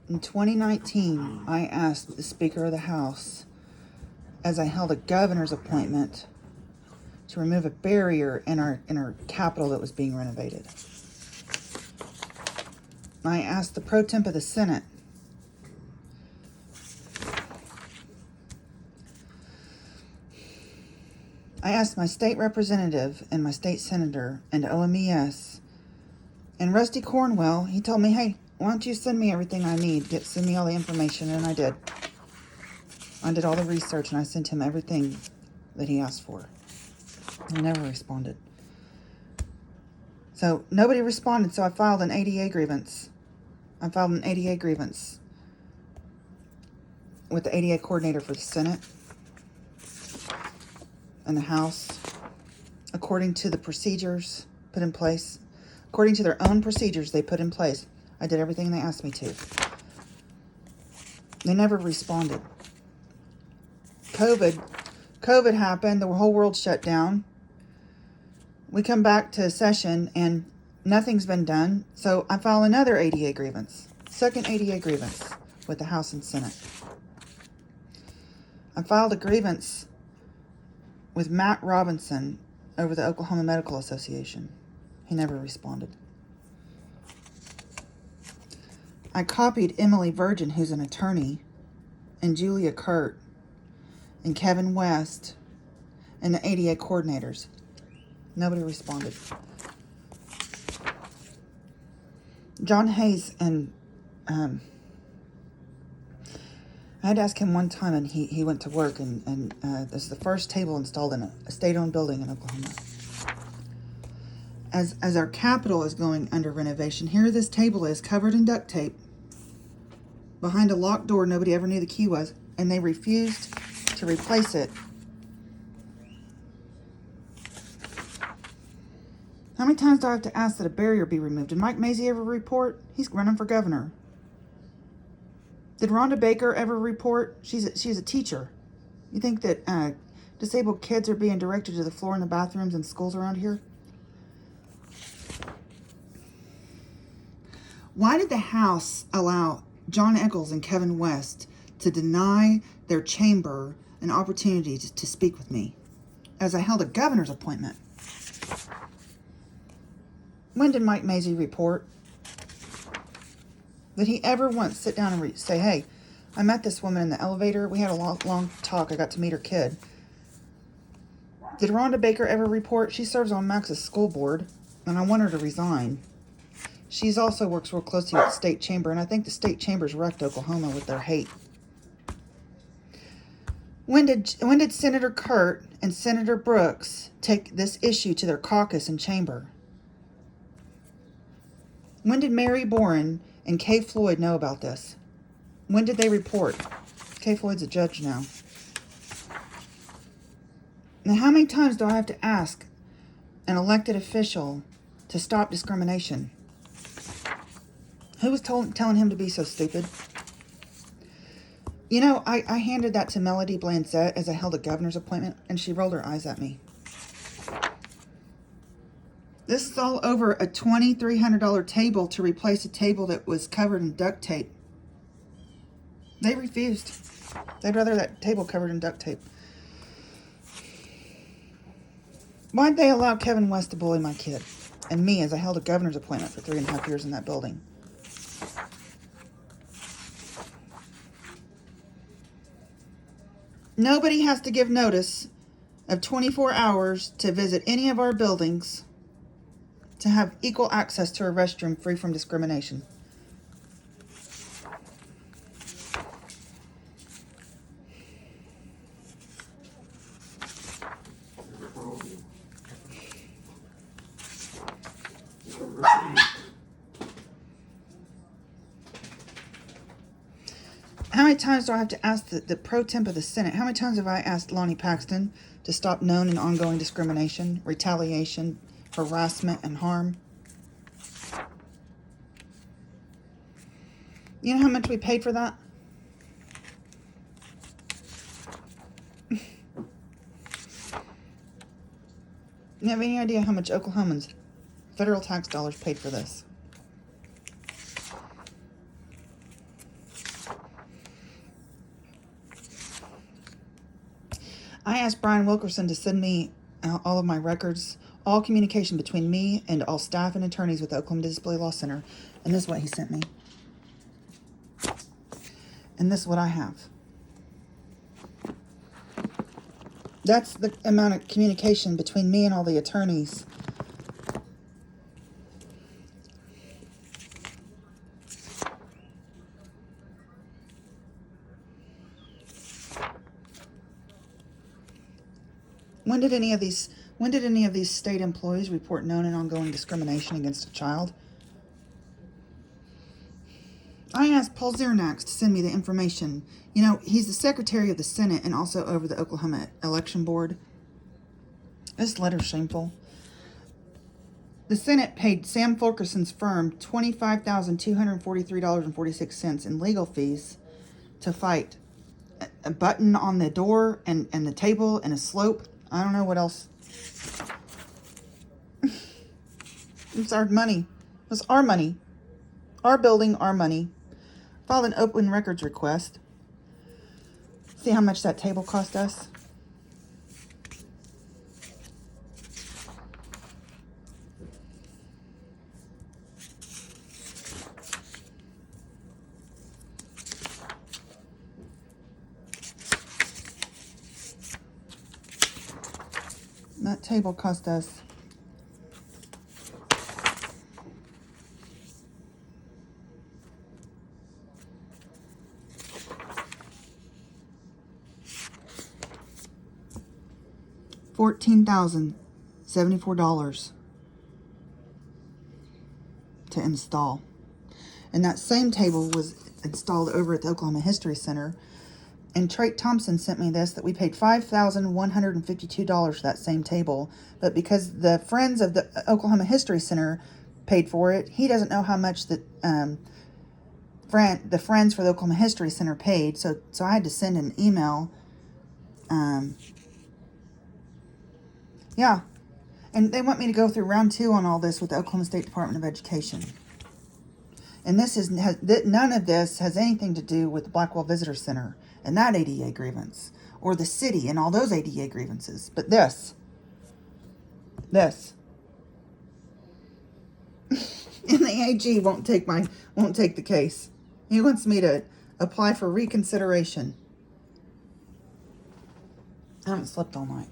In 2019, I asked the Speaker of the House, as I held a governor's appointment, to remove a barrier in our Capitol that was being renovated. I asked the pro temp of the Senate I asked my state representative and my state senator and OMES and Rusty Cornwell. He told me, hey, why don't you send me everything I need? Send me all the information, and I did. I did all the research, and I sent him everything that he asked for. He never responded. So nobody responded, so I filed an ADA grievance. I filed an ADA grievance with the ADA coordinator for the Senate and the House, according to the procedures put in place, according to their own procedures they put in place. I did everything they asked me to. They never responded. COVID happened. The whole world shut down. We come back to session and nothing's been done. So I file another ADA grievance, second ADA grievance with the House and Senate. I filed a grievance with Matt Robinson over the Oklahoma Medical Association. He never responded. I copied Emily Virgin, who's an attorney, and Julia Kurt, and Kevin West, and the ADA coordinators. Nobody responded. John Hayes, and I had to ask him one time, and he went to work, and this is the first table installed in a state-owned building in Oklahoma. As our Capitol is going under renovation, here this table is covered in duct tape behind a locked door nobody ever knew the key was, and they refused to replace it. How many times do I have to ask that a barrier be removed? Did Mike Mazie ever report? He's running for governor. Did Rhonda Baker ever report? She's a teacher. You think that disabled kids are being directed to the floor in the bathrooms in schools around here? Why did the House allow John Eccles and Kevin West to deny their chamber an opportunity to speak with me as I held a governor's appointment? When did Mike Mazie report? Did he ever once sit down and say, hey, I met this woman in the elevator. We had a long talk. I got to meet her kid. Did Rhonda Baker ever report? She serves on Max's school board, and I want her to resign. She's also works real closely with the state chamber, and I think the state chamber's wrecked Oklahoma with their hate. When did Senator Kurt and Senator Brooks take this issue to their caucus and chamber? When did Mary Boren and Kay Floyd know about this? When did they report? Kay Floyd's a judge now. Now, how many times do I have to ask an elected official to stop discrimination? Who was telling him to be so stupid? You know, I handed that to Melody Blancett as I held a governor's appointment, and she rolled her eyes at me. This is all over a $2,300 table to replace a table that was covered in duct tape. They refused. They'd rather that table covered in duct tape. Why'd they allow Kevin West to bully my kid and me as I held a governor's appointment for 3.5 years in that building? Nobody has to give notice of 24 hours to visit any of our buildings to have equal access to a restroom free from discrimination. How many times do I have to ask the pro temp of the Senate? How many times have I asked Lonnie Paxton to stop known and ongoing discrimination, retaliation, harassment, and harm? You know how much we paid for that? You have any idea how much Oklahomans' federal tax dollars paid for this? I asked Brian Wilkerson to send me all of my records, all communication between me and all staff and attorneys with the Oklahoma Disability Law Center. And this is what he sent me. And this is what I have. That's the amount of communication between me and all the attorneys. When did any of these state employees report known and ongoing discrimination against a child? I asked Paul Zernax to send me the information. You know, he's the Secretary of the Senate and also over the Oklahoma Election Board. This letter's shameful. The Senate paid Sam Fulkerson's firm $25,243.46 in legal fees to fight a button on the door and the table and a slope. I don't know what else. It's our money. It was our money. Our building, our money. Filed an open records request. See how much that table cost us? That table cost us $14,074 to install. And that same table was installed over at the Oklahoma History Center. And Trait Thompson sent me this, that we paid $5,152 for that same table. But because the Friends of the Oklahoma History Center paid for it, he doesn't know how much the Friends for the Oklahoma History Center paid. So I had to send an email. Yeah. And they want me to go through round 2 on all this with the Oklahoma State Department of Education. And none of this has anything to do with the Blackwell Visitor Center and that ADA grievance, or the city and all those ADA grievances. But this. And the AG won't take the case. He wants me to apply for reconsideration. I haven't slept all night.